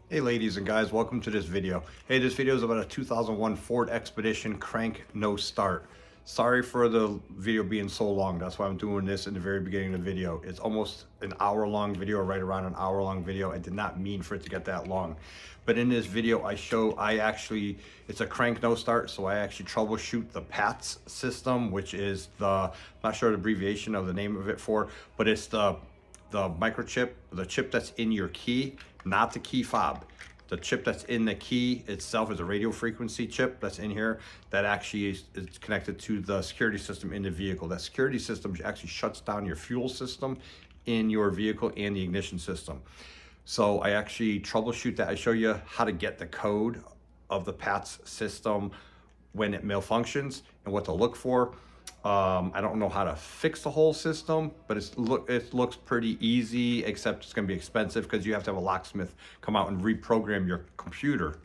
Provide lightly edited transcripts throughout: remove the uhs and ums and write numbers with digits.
Hey ladies and guys, welcome to this video. Hey, this video is about a 2001 Ford Expedition crank no start. Sorry for the video being so long. That's why I'm doing this in the very beginning of the video. It's almost an hour long video, right around an hour long video. I did not mean for it to get that long. But in this video, it's a crank no start. So I actually troubleshoot the PATS system, which is I'm not sure the abbreviation of the name of it but it's the microchip, the chip that's in your key, not the key fob. The chip that's in the key itself is a radio frequency chip that's in here that actually is connected to the security system in the vehicle. That security system actually shuts down your fuel system in your vehicle and the ignition system. So I actually troubleshoot that. I show you how to get the code of the PATS system when it malfunctions and what to look for. I don't know how to fix the whole system, but it looks pretty easy, except it's going to be expensive because you have to have a locksmith come out and reprogram your computer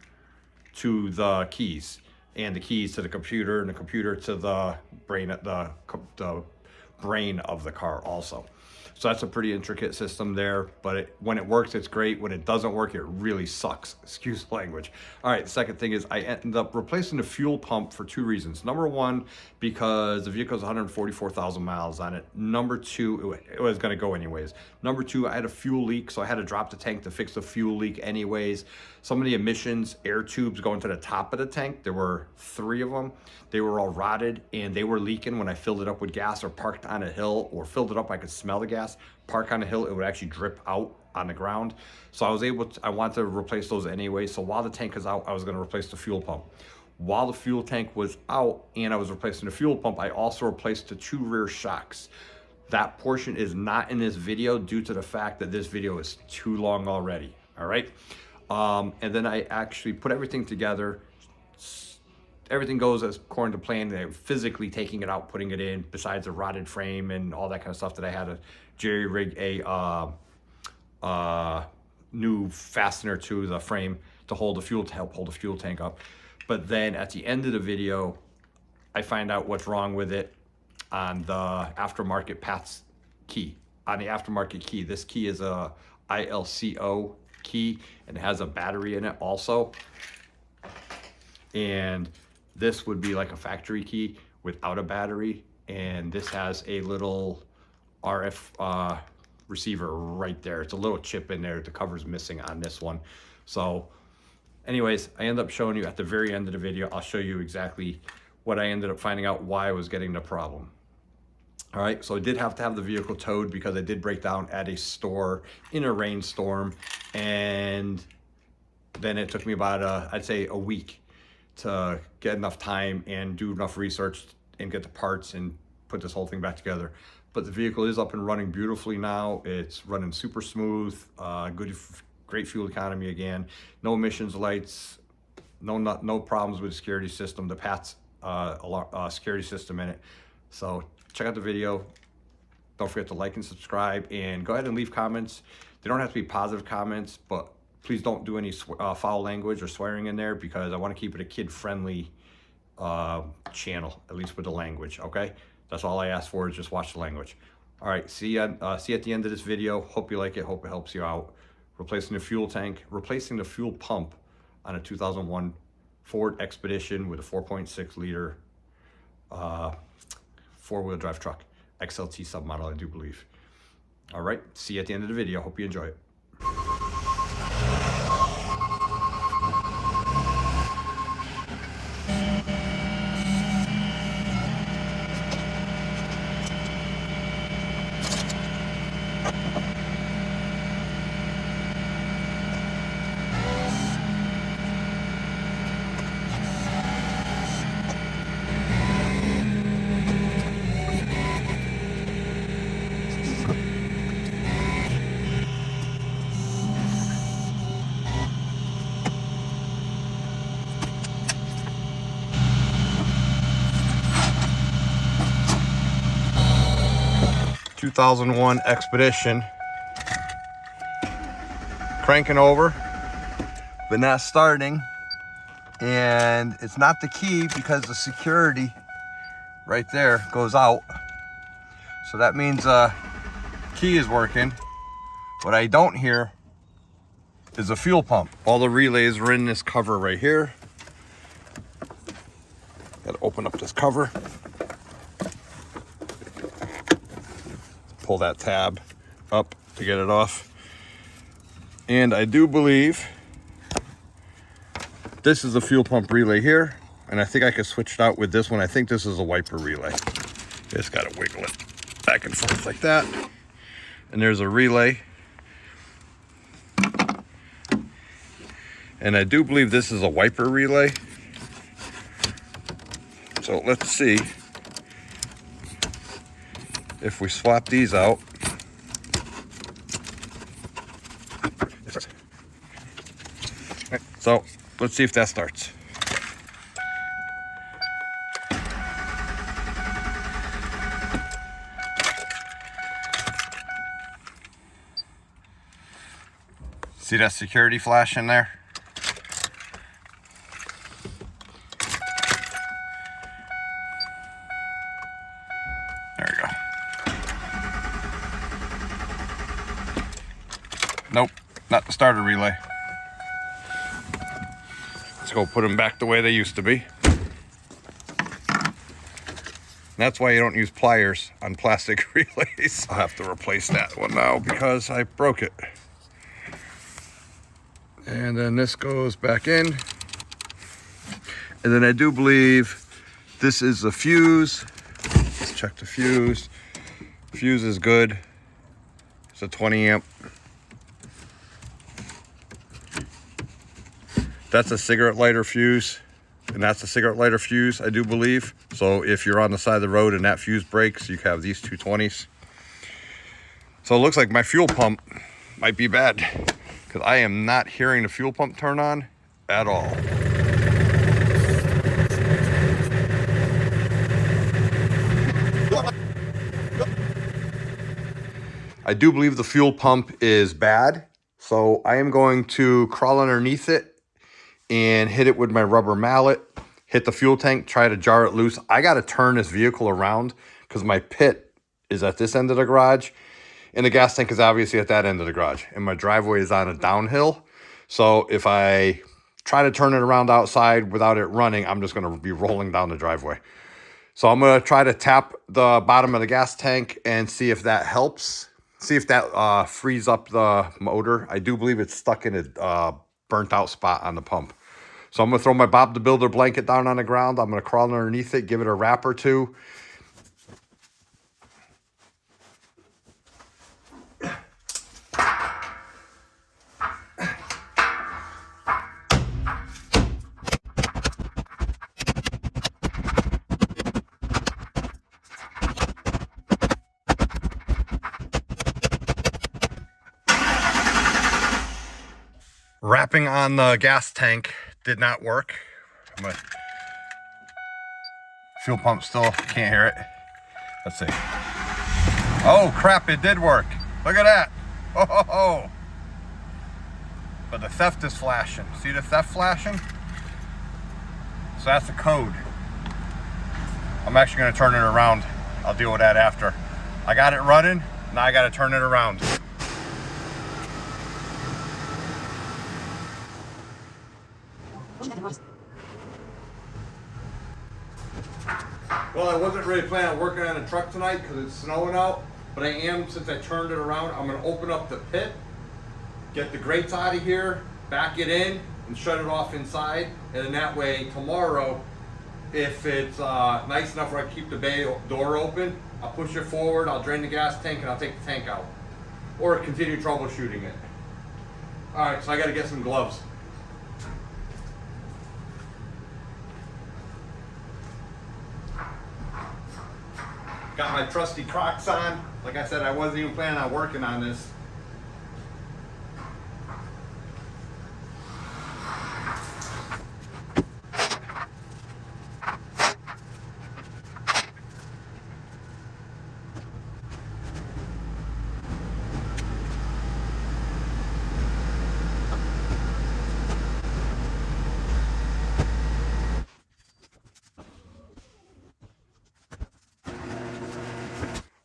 to the keys, and the keys to the computer, and the computer to the brain of the car also. So that's a pretty intricate system there, but when it works, it's great. When it doesn't work, it really sucks. Excuse the language. All right, the second thing is I ended up replacing the fuel pump for two reasons. Number one, because the vehicle has 144,000 miles on it. Number two, it was gonna go anyways. Number two, I had a fuel leak, so I had to drop the tank to fix the fuel leak anyways. Some of the emissions, air tubes going to the top of the tank, there were 3 of them. They were all rotted and they were leaking when I filled it up with gas or parked on a hill or filled it up. I could smell the gas. Park on a hill, it would actually drip out on the ground. So I wanted to replace those anyway. So while the tank is out, I was going to replace the fuel pump. While the fuel tank was out and I was replacing the fuel pump, I also replaced the 2 rear shocks. That portion is not in this video due to the fact that this video is too long already. All right. And then I actually put everything together. Everything goes as according to plan. They're physically taking it out, putting it in, besides a rotted frame and all that kind of stuff that I had to jerry rig a new fastener to the frame to hold the fuel, to help hold the fuel tank up. But then at the end of the video, I find out what's wrong with it on the aftermarket PATS key. On the aftermarket key, this key is a ILCO key and it has a battery in it also. And this would be like a factory key without a battery, and this has a little RF receiver right there. It's a little chip in there. The cover's missing on this one. So anyways, I end up showing you at the very end of the video. I'll show you exactly what I ended up finding out why I was getting the problem. All right, so I did have to have the vehicle towed because I did break down at a store in a rainstorm, and then it took me about I'd say a week to get enough time and do enough research and get the parts and put this whole thing back together. But the vehicle is up and running beautifully now. It's running super smooth, great fuel economy again, no emissions lights, no problems with the security system, the PATS security system in it. So check out the video. Don't forget to like and subscribe, and go ahead and leave comments. They don't have to be positive comments, but please don't do any foul language or swearing in there, because I want to keep it a kid-friendly channel, at least with the language, okay? That's all I ask for, is just watch the language. All right, see you at the end of this video. Hope you like it, hope it helps you out. Replacing the fuel tank, replacing the fuel pump on a 2001 Ford Expedition with a 4.6 liter four-wheel drive truck. XLT submodel, I do believe. All right, see you at the end of the video. Hope you enjoy it. 2001 Expedition, cranking over but not starting, and it's not the key because the security right there goes out, so that means key is working. What I don't hear is a fuel pump. All the relays are in this cover right here. Got to open up this cover. Pull that tab up to get it off. And I do believe this is a fuel pump relay here. And I think I could switch it out with this one. I think this is a wiper relay. Just got to wiggle it back and forth like that. And there's a relay. And I do believe this is a wiper relay. So let's see if we swap these out. So let's see if that starts. See that security flash in there? There we go. Nope, not the starter relay. Let's go put them back the way they used to be. And that's why you don't use pliers on plastic relays. I'll have to replace that one now because I broke it. And then this goes back in. And then I do believe this is the fuse. Let's check the fuse. Fuse is good. It's a 20 amp. That's a cigarette lighter fuse. And that's a cigarette lighter fuse, I do believe. So if you're on the side of the road and that fuse breaks, you have these 220s. So it looks like my fuel pump might be bad, because I am not hearing the fuel pump turn on at all. I do believe the fuel pump is bad, so I am going to crawl underneath it and hit it with my rubber mallet, hit the fuel tank, try to jar it loose. I got to turn this vehicle around because my pit is at this end of the garage and the gas tank is obviously at that end of the garage, and my driveway is on a downhill. So if I try to turn it around outside without it running, I'm just going to be rolling down the driveway. So I'm going to try to tap the bottom of the gas tank and see if that helps. See if that frees up the motor. I do believe it's stuck in a burnt out spot on the pump. So I'm going to throw my Bob the Builder blanket down on the ground. I'm going to crawl underneath it, give it a wrap or two. Wrapping on the gas tank did not work. Fuel pump still can't hear it. Let's see. Oh crap, it did work. Look at that. Oh, ho, ho. But the theft is flashing. See the theft flashing? So that's the code. I'm actually going to turn it around. I'll deal with that after. I got it running. Now I got to turn it around. Well, I wasn't really planning on working on a truck tonight because it's snowing out, but I am, since I turned it around. I'm going to open up the pit, get the grates out of here, back it in, and shut it off inside. And then that way, tomorrow, if it's nice enough where I keep the bay door open, I'll push it forward, I'll drain the gas tank, and I'll take the tank out. Or continue troubleshooting it. Alright, so I got to get some gloves. Got my trusty Crocs on. Like I said, I wasn't even planning on working on this.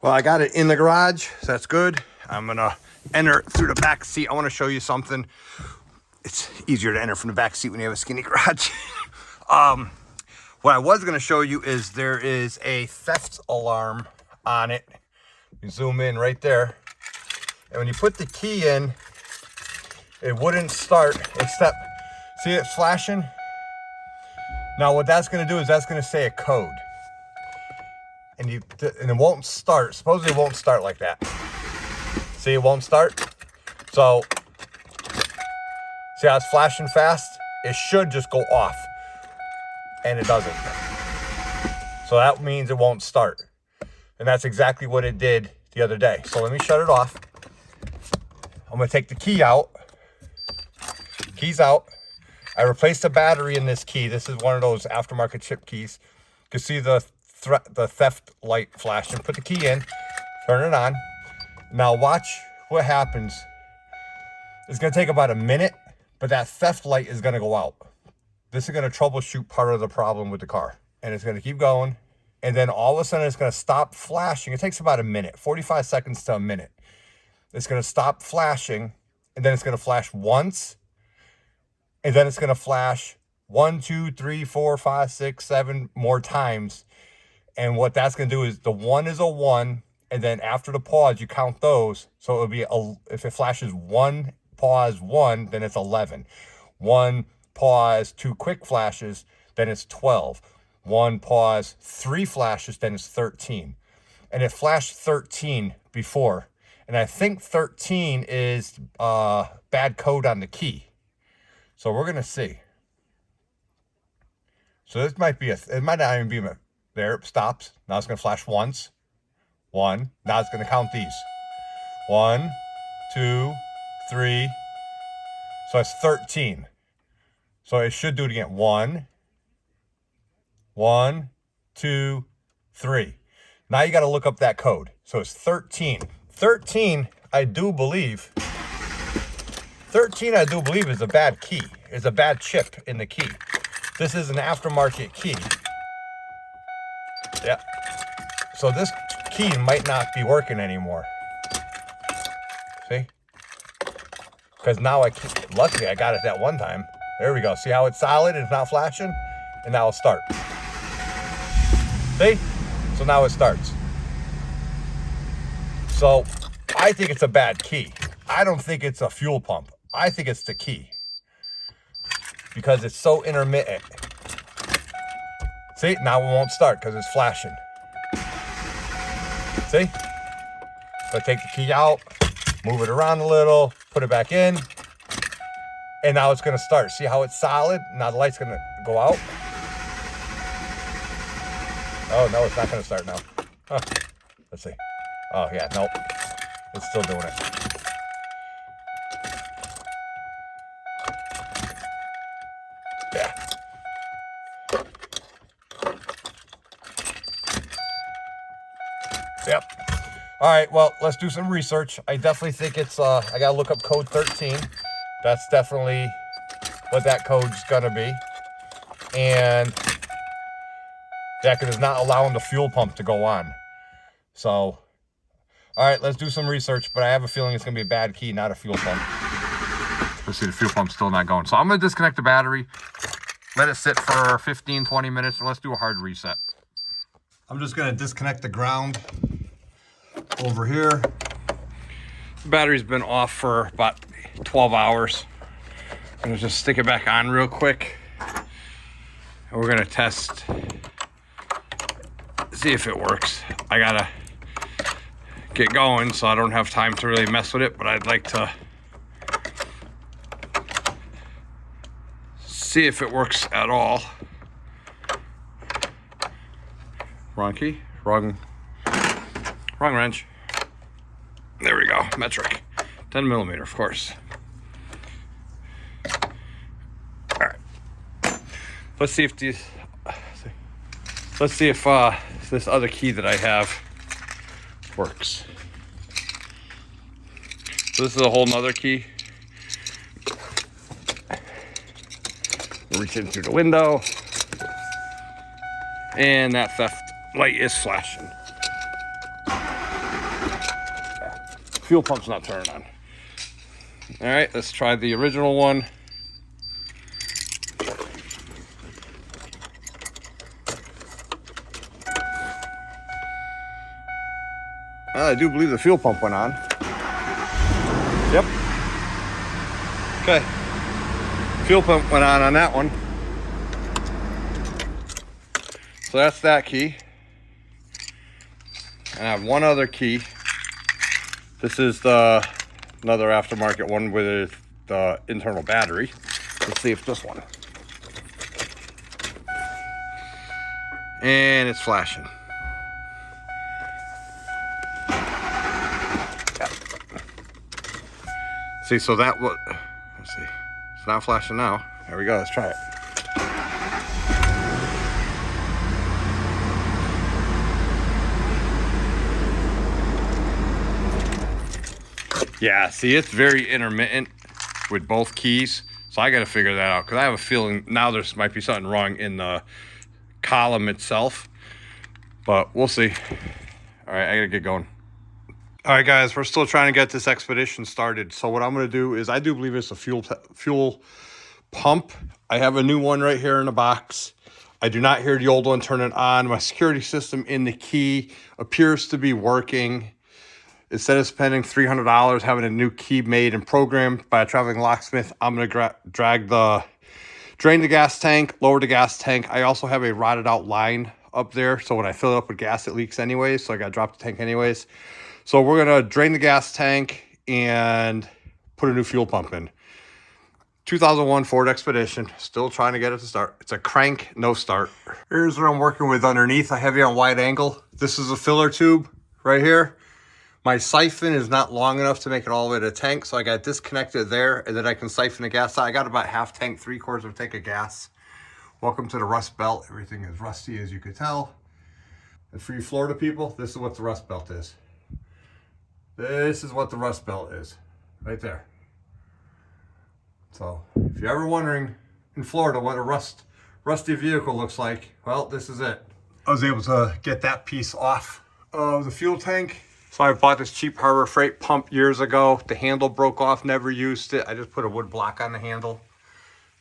Well, I got it in the garage, so that's good. I'm gonna enter through the back seat. I wanna show you something. it's easier to enter from the back seat when you have a skinny garage. What I was going to show you is there is a theft alarm on it. You zoom in right there. And when you put the key in, it wouldn't start except, see it flashing? Now what that's going to do is that's going to say a code. And it won't start. Supposedly it won't start like that. See, it won't start. So, see how it's flashing fast? It should just go off. And it doesn't. So that means it won't start. And that's exactly what it did the other day. So let me shut it off. I'm gonna take the key out. Key's out. I replaced the battery in this key. This is one of those aftermarket chip keys. You can see the theft light flashing. Put the key in, turn it on. Now watch what happens. It's gonna take about a minute, but that theft light is gonna go out. This is going to troubleshoot part of the problem with the car. And it's going to keep going. And then all of a sudden it's going to stop flashing. It takes about a minute, 45 seconds to a minute. It's going to stop flashing. And then it's going to flash once. And then it's going to flash 1, 2, 3, 4, 5, 6, 7 more times. And what that's going to do is the 1 is a 1. And then after the pause, you count those. So it'll be, if it flashes 1, pause 1, then it's 11. 1, pause 2 quick flashes, then it's 12. 1 pause 3 flashes, then it's 13. And it flashed 13 before. And I think 13 is bad code on the key. So we're going to see. So this might be it might not even be there. It stops. Now it's going to flash once. 1. Now it's going to count these. 1, 2, 3. So it's 13. So it should do it again. 1, 2, 3. Now you got to look up that code. So it's 13. 13, I do believe. 13, I do believe, is a bad key. Is a bad chip in the key. This is an aftermarket key. Yeah. So this key might not be working anymore. See? Because now luckily I got it that one time. There we go. See how it's solid? It's not flashing? And now it'll start. See? So now it starts. So I think it's a bad key. I don't think it's a fuel pump. I think it's the key. Because it's so intermittent. See? Now it won't start because it's flashing. See? So I take the key out, move it around a little, put it back in. And now it's going to start. See how it's solid? Now the light's going to go out. Oh, no, it's not going to start now. Huh. Let's see. Oh, yeah, nope. It's still doing it. Yeah. Yep. All right, well, let's do some research. I definitely think it's, I got to look up code 13. That's definitely what that code's gonna be. And that is not allowing the fuel pump to go on. So, all right, let's do some research, but I have a feeling it's gonna be a bad key, not a fuel pump. Let's see, the fuel pump's still not going. So I'm gonna disconnect the battery, let it sit for 15, 20 minutes, and let's do a hard reset. I'm just gonna disconnect the ground over here. The battery's been off for about 12 hours. I'm gonna just stick it back on real quick. And we're gonna test, see if it works. I gotta get going, so I don't have time to really mess with it, but I'd like to see if it works at all. Wrong key, wrong wrench. There we go, metric. 10 millimeter, of course. All right. Let's see if this other key that I have works. So this is a whole nother key. Reach in through the window. And that theft light is flashing. Fuel pump's not turning on. All right, let's try the original one. I do believe the fuel pump went on. Yep. Okay. Fuel pump went on that one. So that's that key. And I have one other key. This is another aftermarket one with the internal battery. Let's see if this one. And it's flashing. Yep. See, so that was, let's see. It's not flashing now. There we go, let's try it. Yeah, see, it's very intermittent with both keys. So I got to figure that out because I have a feeling now there might be something wrong in the column itself. But we'll see. All right, I got to get going. All right, guys, we're still trying to get this expedition started. So what I'm going to do is I do believe it's a fuel pump. I have a new one right here in the box. I do not hear the old one turning on. My security system in the key appears to be working. Instead of spending $300 having a new key made and programmed by a traveling locksmith, I'm going to drain the gas tank, lower the gas tank. I also have a rotted out line up there. So when I fill it up with gas, it leaks anyways. So I got to drop the tank anyways. So we're going to drain the gas tank and put a new fuel pump in. 2001 Ford Expedition, still trying to get it to start. It's a crank, no start. Here's what I'm working with underneath. I have it on wide angle. This is a filler tube right here. My siphon is not long enough to make it all the way to the tank, so I got disconnected there, and then I can siphon the gas out. I got about half tank, 3/4 of a tank of gas. Welcome to the Rust Belt. Everything is rusty, as you could tell. And for you Florida people, this is what the Rust Belt is. This is what the Rust Belt is, right there. So, if you're ever wondering in Florida what a rusty vehicle looks like, well, this is it. I was able to get that piece off of the fuel tank. So I bought this cheap Harbor Freight pump years ago. The handle broke off, never used it. I just put a wood block on the handle.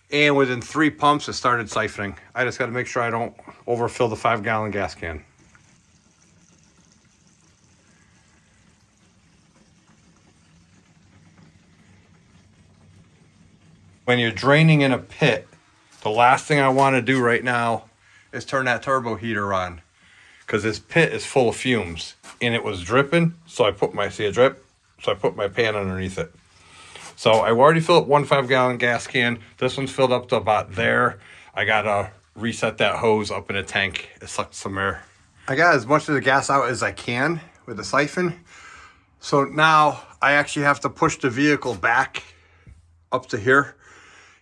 And within 3 pumps, it started siphoning. I just got to make sure I don't overfill the 5-gallon gas can. When you're draining in a pit, the last thing I want to do right now is turn that turbo heater on. Because this pit is full of fumes and it was dripping. So I put my, see a drip? So I put my pan underneath it. So I already filled up 1 5-gallon gas can. This one's filled up to about there. I gotta reset that hose up in a tank. It sucked some air. I got as much of the gas out as I can with the siphon. So now I actually have to push the vehicle back up to here.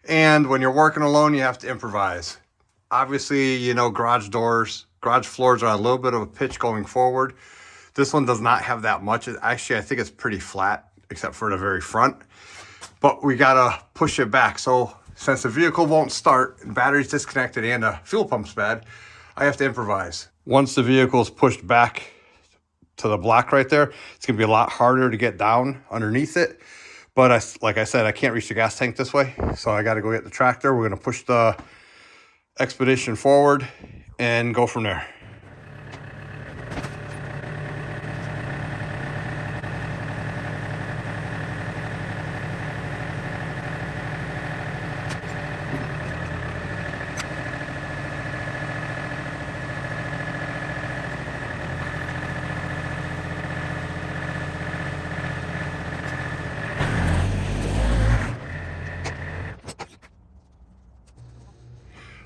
And when you're working alone, you have to improvise. Obviously, you know, garage floors are a little bit of a pitch going forward. This one does not have that much. Actually, I think it's pretty flat, except for the very front. But we gotta push it back. So since the vehicle won't start, the battery's disconnected and the fuel pump's bad, I have to improvise. Once the vehicle is pushed back to the block right there, it's gonna be a lot harder to get down underneath it. But like I said, I can't reach the gas tank this way. So I gotta go get the tractor. We're gonna push the Expedition forward and go from there.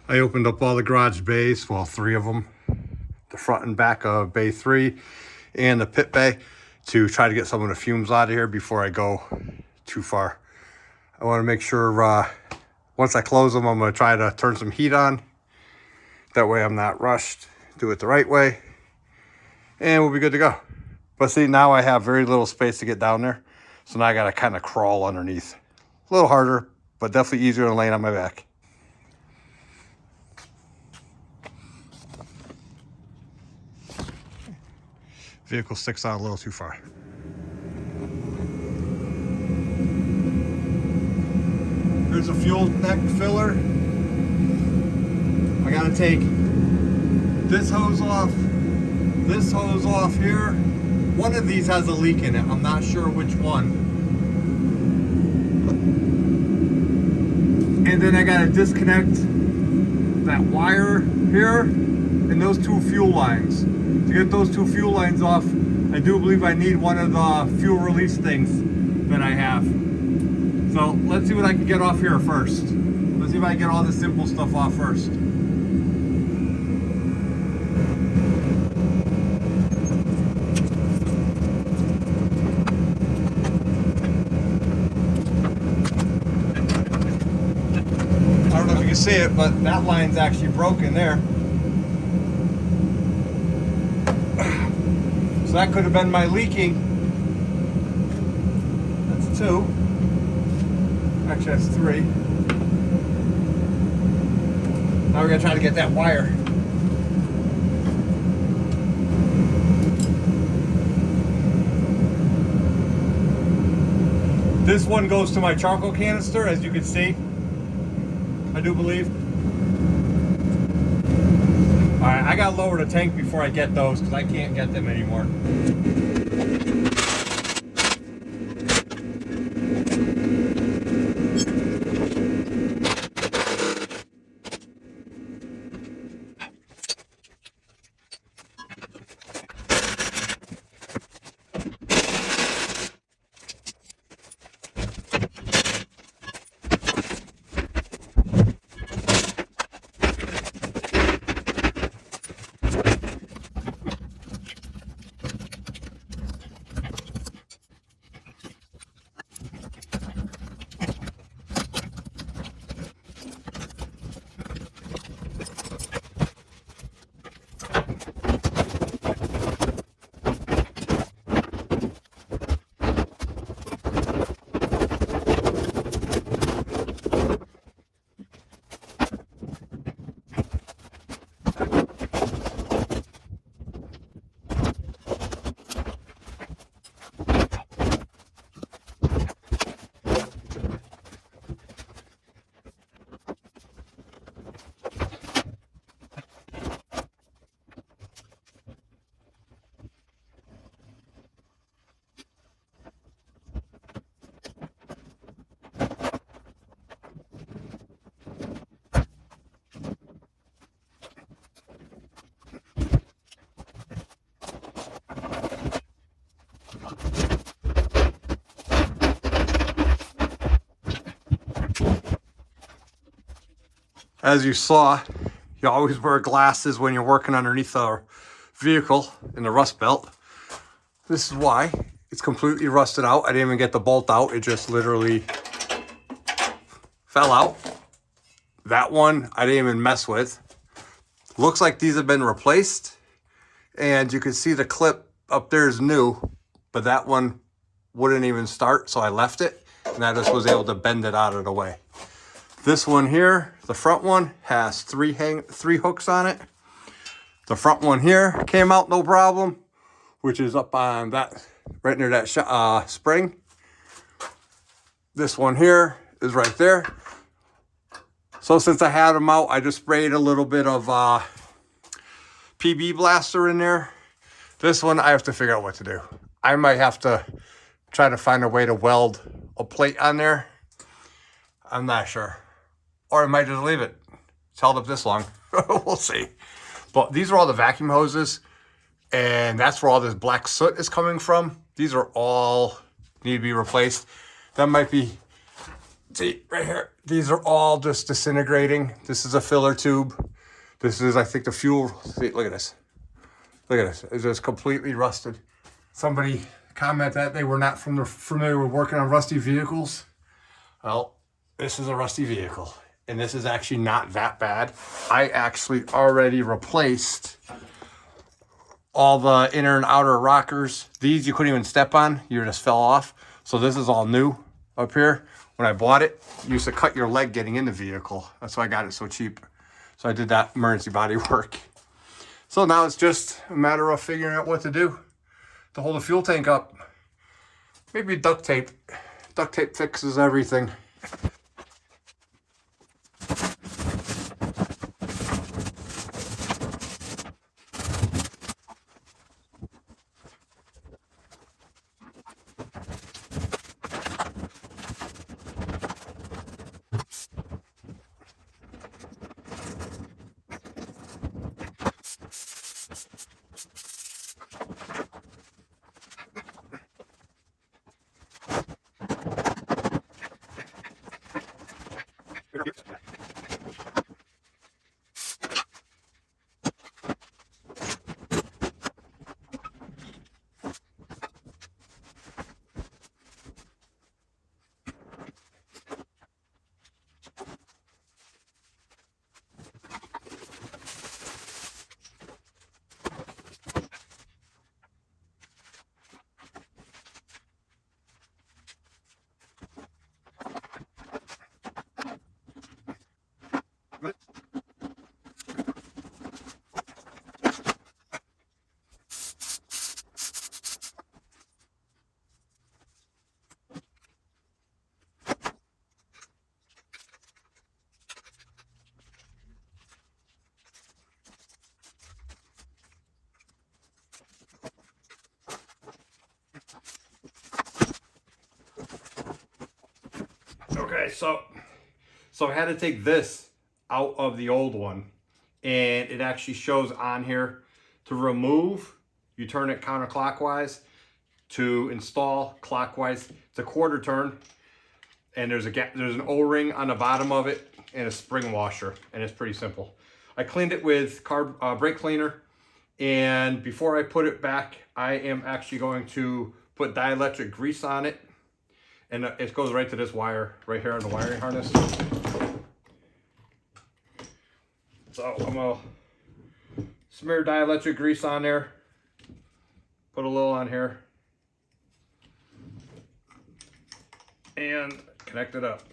I opened up all the garage bays, well, 3 of them, the front and back of bay 3 and the pit bay, to try to get some of the fumes out of here before I go too far. I want to make sure once I close them, I'm going to try to turn some heat on. That way I'm not rushed, do it the right way, and we'll be good to go. But see, now I have very little space to get down there, so now I got to kind of crawl underneath. A little harder, but definitely easier than laying on my back. Vehicle sticks out a little too far. Here's a fuel neck filler. I gotta take this hose off here, one of these has a leak in it. I'm not sure which one. And then I gotta disconnect that wire here and those two fuel lines. To get those two fuel lines off, I do believe I need one of the fuel release things that I have. So let's see what I can get off here first. Let's see if I can get all the simple stuff off first. I don't know if you can see it, but that line's actually broken there. So that could have been my leaking. That's 2. Actually, that's 3. Now we're gonna try to get that wire. This one goes to my charcoal canister, as you can see. I do believe. All right, I gotta lower the tank before I get those because I can't get them anymore. As you saw, you always wear glasses when you're working underneath a vehicle in the rust belt. This is why. It's completely rusted out. I didn't even get the bolt out. It just literally fell out. That one I didn't even mess with. Looks like these have been replaced. And you can see the clip up there is new, but that one wouldn't even start, so I left it. And I just was able to bend it out of the way. This one here, the front one, has three hooks on it. The front one here came out no problem, which is up on that, right near that spring. This one here is right there. So since I had them out, I just sprayed a little bit of PB blaster in there. This one, I have to figure out what to do. I might have to try to find a way to weld a plate on there. I'm not sure. Or I might just leave it. It's held up this long. We'll see. But these are all the vacuum hoses. And that's where all this black soot is coming from. These are all need to be replaced. That might be, see right here. These are all just disintegrating. This is a filler tube. This is, I think, the fuel. See, look at this. Look at this. It's just completely rusted. Somebody commented that they were not familiar with working on rusty vehicles. Well, this is a rusty vehicle. And this is actually not that bad. I actually already replaced all the inner and outer rockers. These you couldn't even step on. You just fell off. So this is all new up here. When I bought it, you used to cut your leg getting in the vehicle. That's why I got it so cheap. So I did that emergency body work. So now it's just a matter of figuring out what to do to hold the fuel tank up. Maybe duct tape. Duct tape fixes everything. Okay, so I had to take this out of the old one, and it actually shows on here to remove, you turn it counterclockwise, to install clockwise. It's a quarter turn, and there's an O-ring on the bottom of it and a spring washer, and it's pretty simple. I cleaned it with brake cleaner, and before I put it back, I am actually going to put dielectric grease on it, and it goes right to this wire right here on the wiring harness. So I'm gonna smear dielectric grease on there, put a little on here, and connect it up.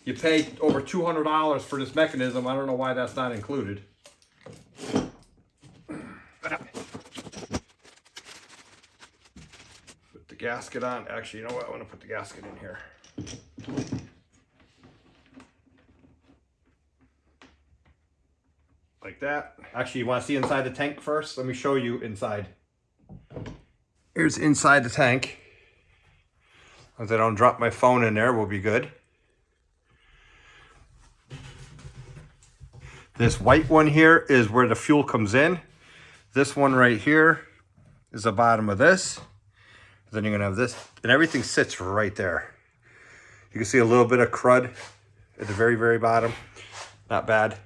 You pay over $200 for this mechanism. I don't know why that's not included. Put the gasket on. Actually, you know what? I want to put the gasket in here. Like that. Actually, you want to see inside the tank first? Let me show you inside. Here's inside the tank. As I don't drop my phone in there, we'll be good. This white one here is where the fuel comes in. This one right here is the bottom of this. Then you're gonna have this, and everything sits right there. You can see a little bit of crud at the very, very bottom. Not bad.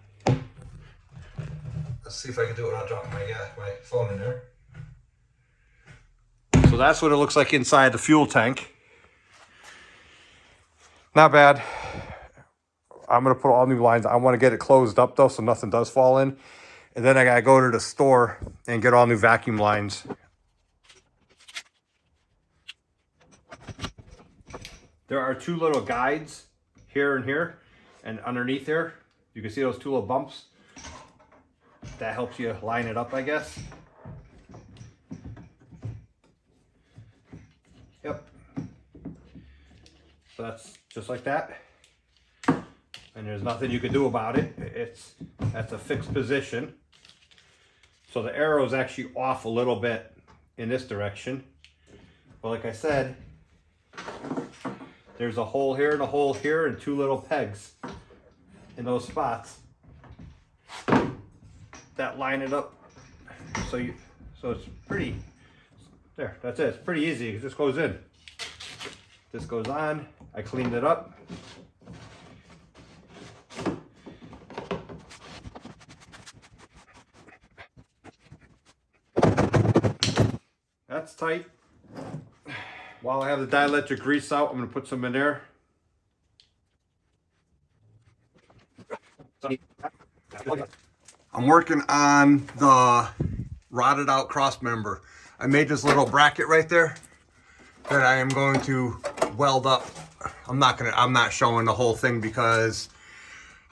Let's see if I can do it without dropping my phone in there. So that's what it looks like inside the fuel tank. Not bad. I'm gonna put all new lines. I want to get it closed up though, so nothing does fall in. And then I gotta go to the store and get all new vacuum lines. There are two little guides here and here, and underneath here, you can see those two little bumps. That helps you line it up, I guess. Yep. So that's just like that. And there's nothing you can do about it. That's a fixed position. So the arrow is actually off a little bit in this direction. But like I said, there's a hole here and a hole here and two little pegs in those spots that line it up. So it's pretty, there, that's it. It's pretty easy. It just goes in. This goes on. I cleaned it up. That's tight. While I have the dielectric grease out, I'm going to put some in there. I'm working on the rotted out cross member. I made this little bracket right there that I am going to weld up. I'm not showing the whole thing because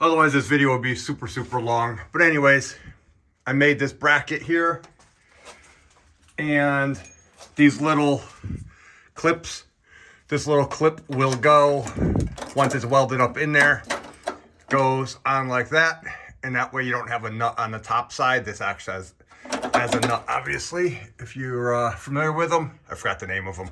otherwise this video would be super, super long. But anyways, I made this bracket here, and these little clips, this little clip will go, once it's welded up in there, goes on like that, and that way you don't have a nut on the top side. This actually has a nut, obviously, if you're familiar with them. I forgot the name of them.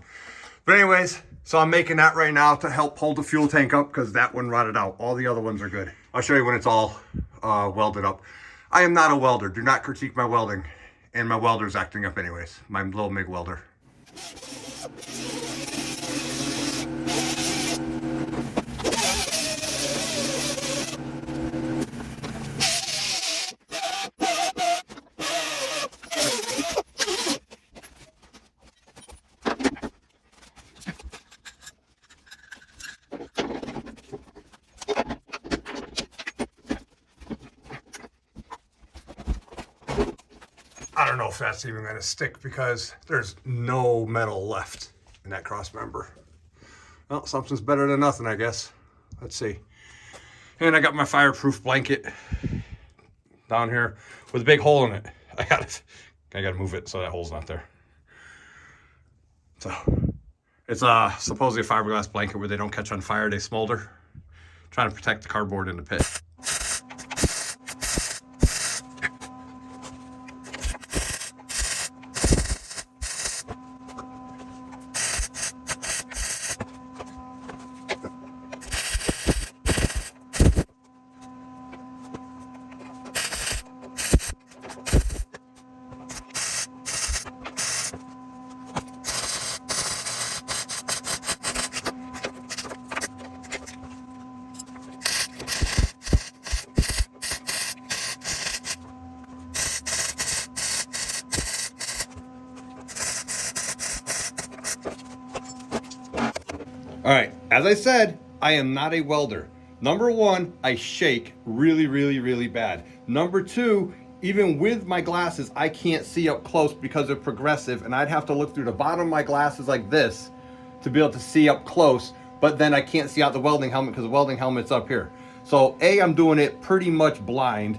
But anyways, so I'm making that right now to help hold the fuel tank up because that one rotted out. All the other ones are good. I'll show you when it's all welded up. I am not a welder. Do not critique my welding. And my welder's acting up anyways. My little MIG welder. don't know if that's even gonna stick because there's no metal left in that cross member. Well, something's better than nothing, I guess. Let's see. And I got my fireproof blanket down here with a big hole in it. I gotta move it so that hole's not there. So it's supposedly a fiberglass blanket where they don't catch on fire, they smolder. Trying to protect the cardboard in the pit. All right, as I said, I am not a welder. Number one, I shake really, really, really bad. Number two, even with my glasses, I can't see up close because they're progressive, and I'd have to look through the bottom of my glasses like this to be able to see up close, but then I can't see out the welding helmet because the welding helmet's up here. So A, I'm doing it pretty much blind.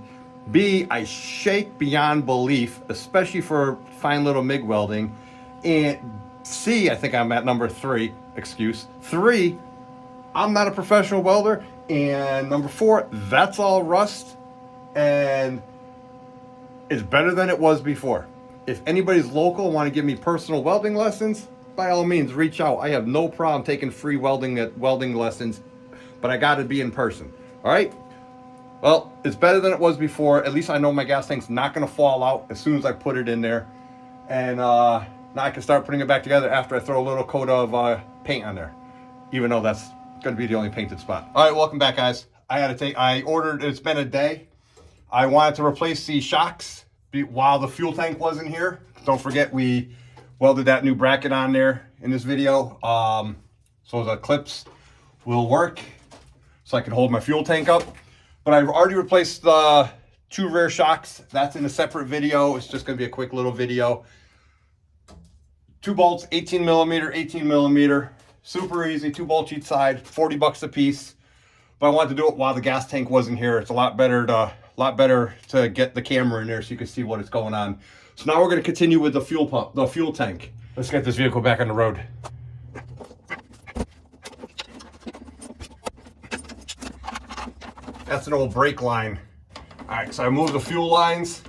B, I shake beyond belief, especially for fine little MIG welding. And C, I think I'm at number three. Three, I'm not a professional welder. And number four, that's all rust. And it's better than it was before. If anybody's local and want to give me personal welding lessons, by all means, reach out. I have no problem taking free welding lessons, but I got to be in person. All right? Well, it's better than it was before. At least I know my gas tank's not going to fall out as soon as I put it in there. And now I can start putting it back together after I throw a little coat of paint on there, even though that's going to be the only painted spot. All right, welcome back, guys. I ordered, it's been a day. I wanted to replace the shocks while the fuel tank wasn't here. Don't forget, we welded that new bracket on there in this video. So the clips will work so I can hold my fuel tank up. But I've already replaced the 2 rear shocks. That's in a separate video. It's just going to be a quick little video. 2 bolts, 18 millimeter, super easy, 2 bolts each side, 40 bucks a piece. But I wanted to do it while the gas tank wasn't here. It's a lot better to get the camera in there so you can see what is going on. So now we're going to continue with the fuel tank. Let's get this vehicle back on the road. That's an old brake line. All right, so I moved the fuel lines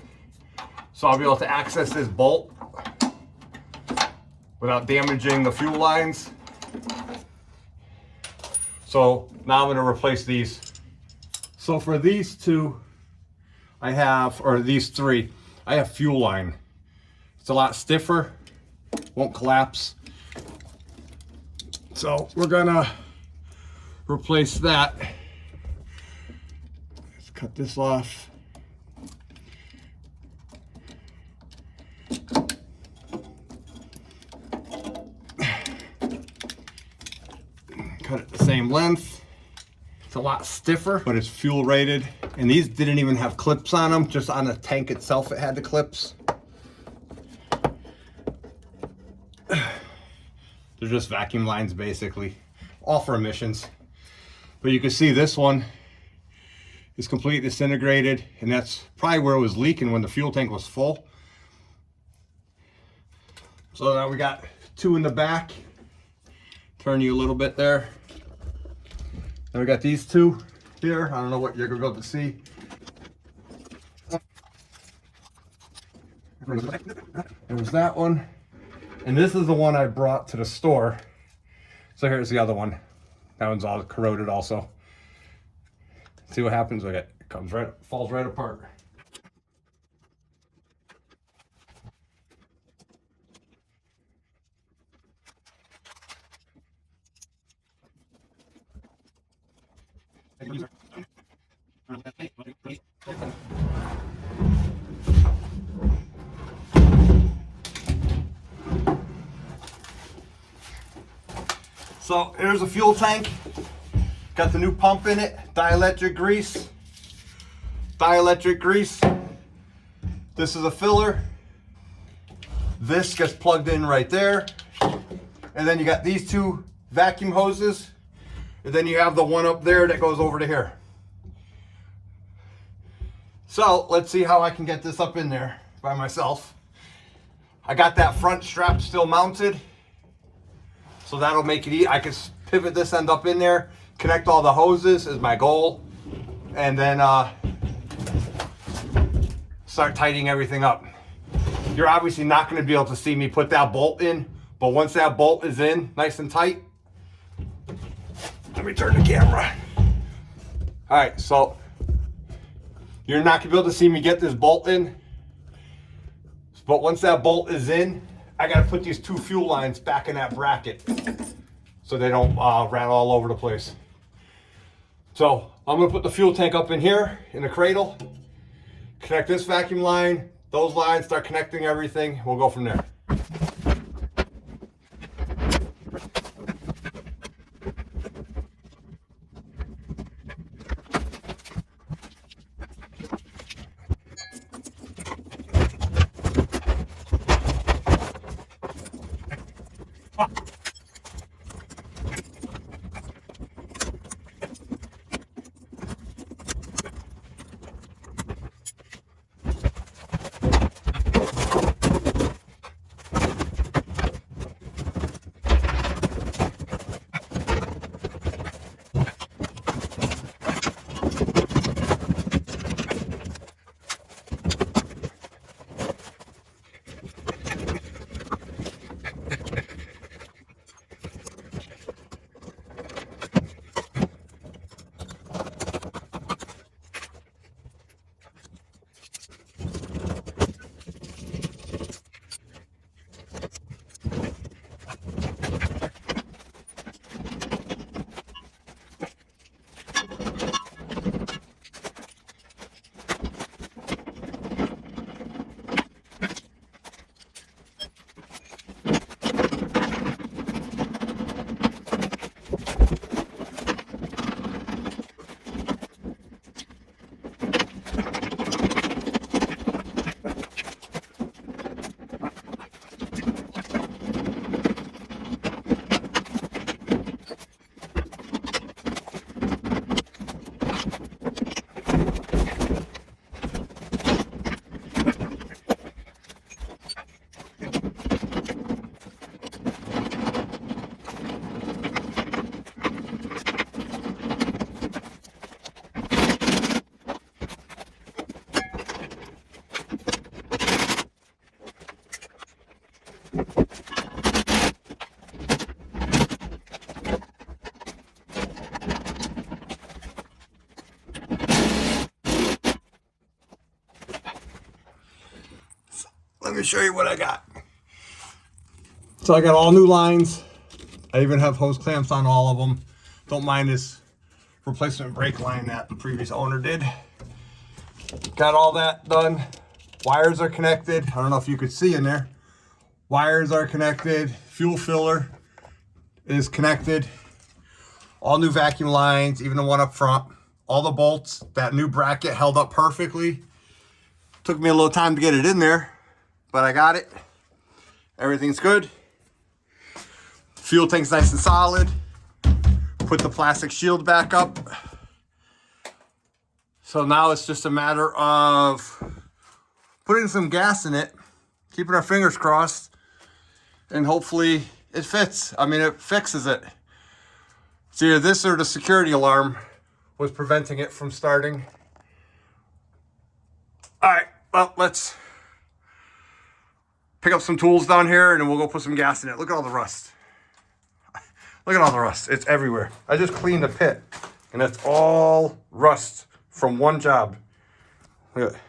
so I'll be able to access this bolt without damaging the fuel lines. So now I'm going to replace these. So for these two, these three, I have fuel line. It's a lot stiffer, won't collapse. So we're gonna replace that. Let's cut this off. Cut it the same length. It's a lot stiffer, but it's fuel rated. And these didn't even have clips on them, just on the tank itself it had the clips. They're just vacuum lines basically, all for emissions. But you can see this one is completely disintegrated, and that's probably where it was leaking when the fuel tank was full. So now we got 2 in the back. Turn you a little bit there. Then we got these 2 here. I don't know what you're gonna be able to see. There's that one. And this is the one I brought to the store. So here's the other one. That one's all corroded also. See what happens with it. It comes right, falls right apart. So here's a fuel tank. Got the new pump in it, dielectric grease. This is a filler. This gets plugged in right there. And then you got these two vacuum hoses. And then you have the one up there that goes over to here. So let's see how I can get this up in there by myself. I got that front strap still mounted. So that'll make it easy. I can pivot this end up in there, connect all the hoses is my goal. And then start tightening everything up. You're obviously not going to be able to see me put that bolt in, but once that bolt is in nice and tight, let me turn the camera. All right, so you're not going to be able to see me get this bolt in, but once that bolt is in, I got to put these two fuel lines back in that bracket so they don't rattle all over the place. So I'm going to put the fuel tank up in here in the cradle, connect this vacuum line, those lines, start connecting everything. We'll go from there. Let me show you what I got. So I got all new lines. I even have hose clamps on all of them. Don't mind this replacement brake line that the previous owner did. Got all that done. Wires are connected. I don't know if you could see in there. Wires are connected. Fuel filler is connected. All new vacuum lines, even the one up front. All the bolts, that new bracket held up perfectly. Took me a little time to get it in there, but I got it. Everything's good. Fuel tank's nice and solid. Put the plastic shield back up. So now it's just a matter of putting some gas in it, keeping our fingers crossed, and hopefully it fits. I mean, it fixes it. It's either this or the security alarm was preventing it from starting. All right, well, let's pick up some tools down here and then we'll go put some gas in it. Look at all the rust. Look at all the rust. It's everywhere. I just cleaned the pit and it's all rust from one job. Look at it.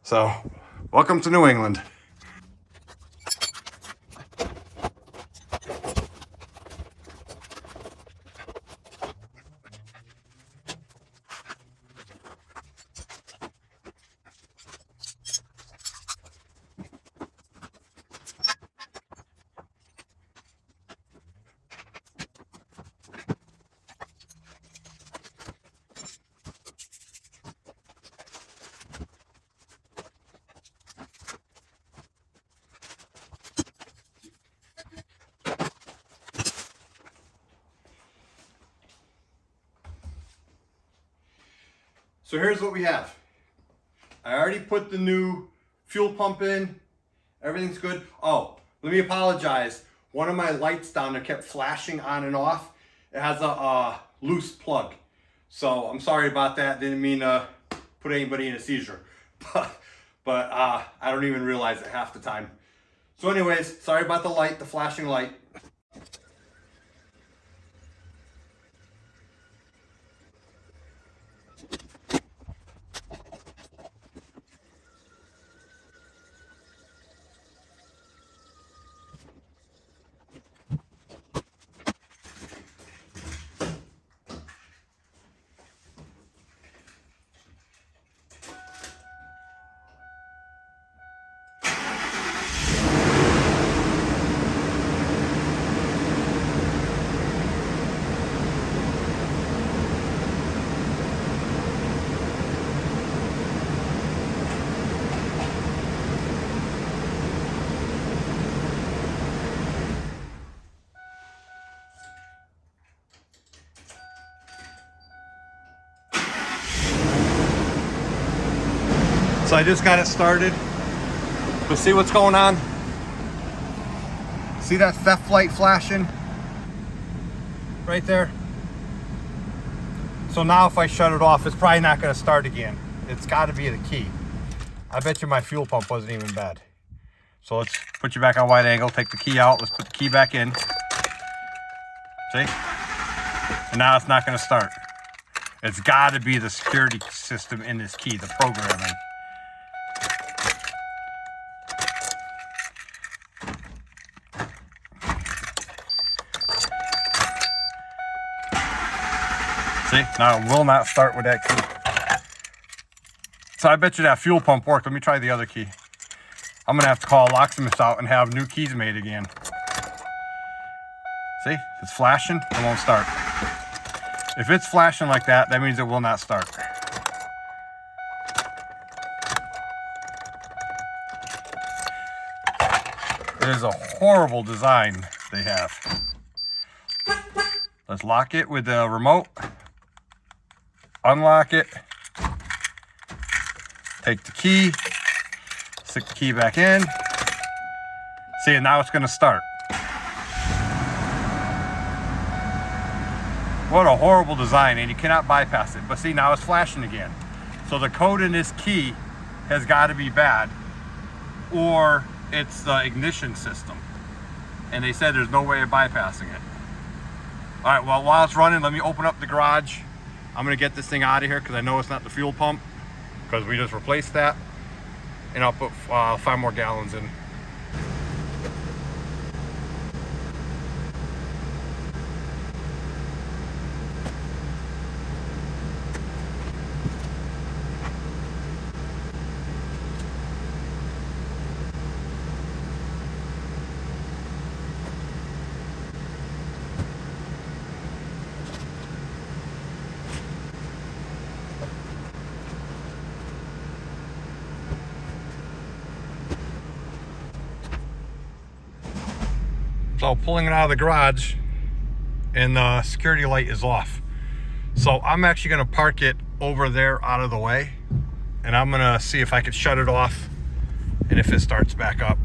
So, welcome to New England. So here's what we have. I already put the new fuel pump in. Everything's good. Oh, let me apologize. One of my lights down there kept flashing on and off. It has a loose plug. So I'm sorry about that. Didn't mean to put anybody in a seizure. But I don't even realize it half the time. So anyways, sorry about the light, the flashing light. So I just got it started. But see what's going on? See that theft light flashing? Right there. So now if I shut it off, it's probably not gonna start again. It's gotta be the key. I bet you my fuel pump wasn't even bad. So let's put you back on wide angle, take the key out, let's put the key back in. See? And now it's not gonna start. It's gotta be the security system in this key, the programming. See, now it will not start with that key. So I bet you that fuel pump worked. Let me try the other key. I'm gonna have to call a locksmith out and have new keys made again. See, it's flashing, it won't start. If it's flashing like that, that means it will not start. It is a horrible design they have. Let's lock it with the remote. Unlock it. Take the key. Stick the key back in. See, and now it's going to start. What a horrible design, and you cannot bypass it. But see, now it's flashing again. So the code in this key has got to be bad, or it's the ignition system. And they said there's no way of bypassing it. All right, well, while it's running, let me open up the garage. I'm gonna get this thing out of here because I know it's not the fuel pump, because we just replaced that. And I'll put 5 more gallons in. So pulling it out of the garage, and the security light is off. So I'm actually gonna park it over there out of the way, and I'm gonna see if I can shut it off and if it starts back up.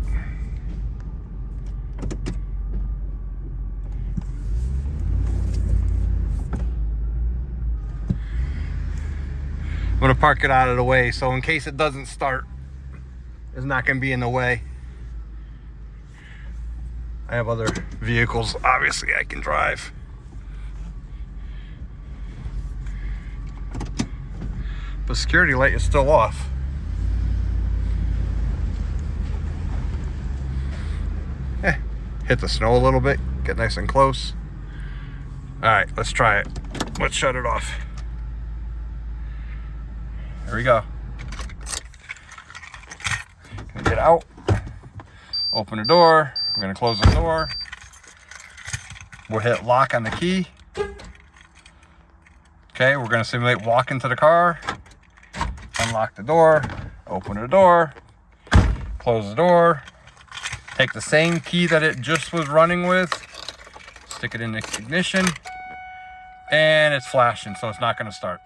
I'm gonna park it out of the way, so in case it doesn't start, it's not gonna be in the way. I have other vehicles, obviously, I can drive. But security light is still off. Hit the snow a little bit, get nice and close. All right, let's try it. Let's shut it off. There we go. Gonna get out, open the door. I'm gonna close the door. We'll hit lock on the key. Okay, we're gonna simulate walking to the car. Unlock the door, open the door, close the door. Take the same key that it just was running with, stick it in the ignition, and it's flashing, so it's not gonna start.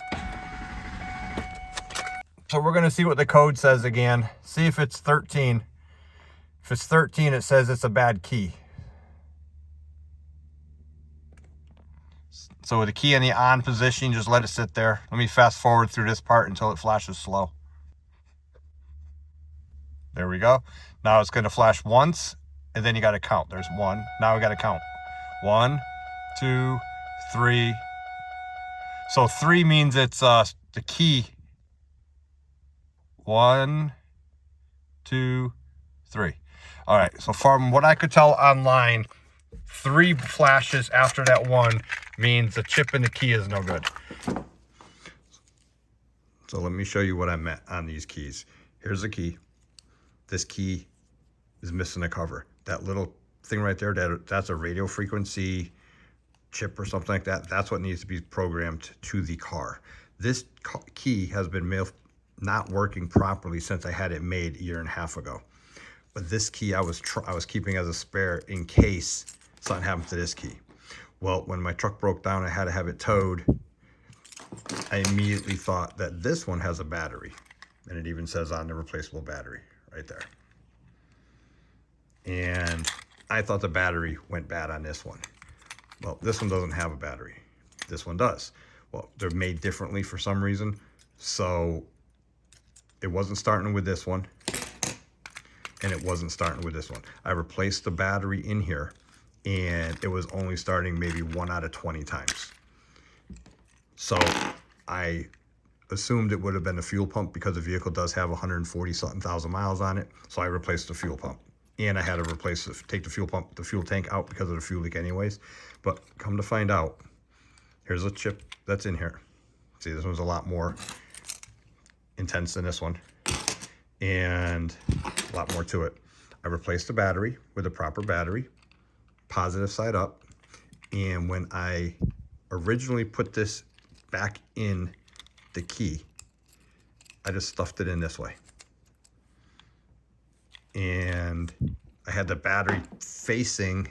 So we're going to see what the code says again. See if it's 13. If it's 13, it says it's a bad key. So with the key in the on position, just let it sit there. Let me fast forward through this part until it flashes slow. There we go. Now it's going to flash once, and then you got to count. There's 1. Now we got to count. 1, 2, 3. So 3 means it's the key. 1, 2, 3. All right, so from what I could tell online, 3 flashes after that 1 means the chip in the key is no good. So let me show you what I meant on these keys. Here's the key. This key is missing a cover. That little thing right there, that's a radio frequency chip or something like that. That's what needs to be programmed to the car. This key has been not working properly since I had it made a year and a half ago. But this key I was keeping as a spare in case something happened to this key. Well, when my truck broke down, I had to have it towed. I immediately thought that this one has a battery, and it even says on the replaceable battery right there. And I thought the battery went bad on this one. Well, this one doesn't have a battery. This one does. Well, they're made differently for some reason. So it wasn't starting with this one, and it wasn't starting with this one. I replaced the battery in here, and it was only starting maybe 1 out of 20 times. So I assumed it would have been a fuel pump because the vehicle does have 140 something thousand miles on it. So I replaced the fuel pump, and I had to take the fuel tank out because of the fuel leak anyways. But come to find out, here's a chip that's in here. See, this one's a lot more intense than this one, and a lot more to it. I replaced the battery with a proper battery, positive side up. And when I originally put this back in the key, I just stuffed it in this way. And I had the battery facing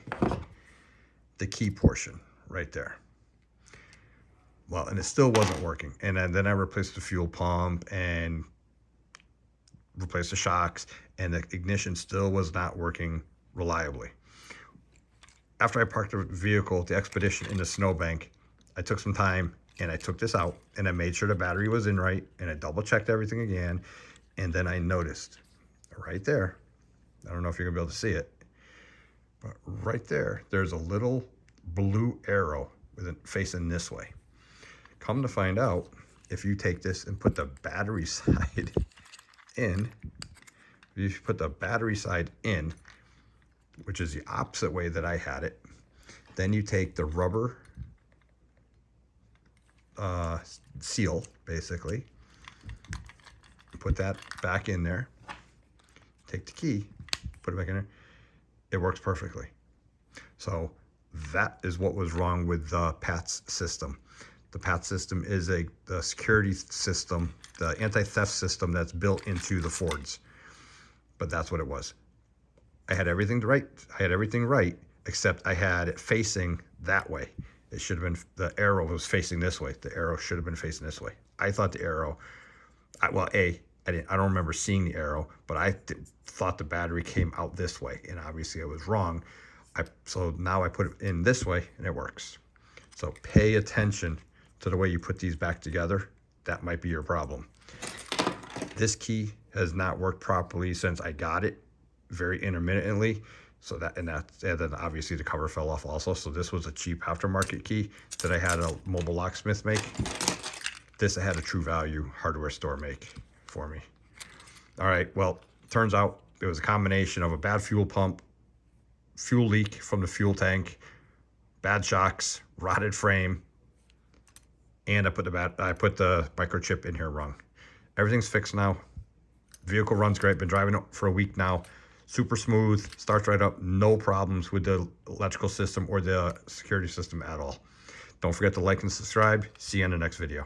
the key portion right there. Well, and it still wasn't working. And then I replaced the fuel pump and replaced the shocks, and the ignition still was not working reliably. After I parked the vehicle, the Expedition, in the snowbank, I took some time and I took this out and I made sure the battery was in right, and I double checked everything again. And then I noticed right there, I don't know if you're gonna be able to see it, but right there, there's a little blue arrow facing this way. Come to find out, if you take this and put the battery side in, if you put the battery side in, which is the opposite way that I had it, then you take the rubber seal, basically, put that back in there, take the key, put it back in there, it works perfectly. So that is what was wrong with the PATS system. The PATS system is the security system, the anti-theft system that's built into the Fords. But that's what it was. I had everything right. Except I had it facing that way. It should have been, the arrow was facing this way. The arrow should have been facing this way. I thought the arrow, I don't remember seeing the arrow, but I thought the battery came out this way, and obviously I was wrong. So now I put it in this way, and it works. So pay attention to the way you put these back together. That might be your problem. This key has not worked properly since I got it, very intermittently. So and then obviously the cover fell off also. So this was a cheap aftermarket key that I had a mobile locksmith make. This I had a True Value hardware store make for me. All right, well, turns out it was a combination of a bad fuel pump, fuel leak from the fuel tank, bad shocks, rotted frame, and I put the microchip in here wrong. Everything's fixed now. Vehicle runs great. Been driving it for a week now. Super smooth, starts right up. No problems with the electrical system or the security system at all. Don't forget to like and subscribe. See you in the next video.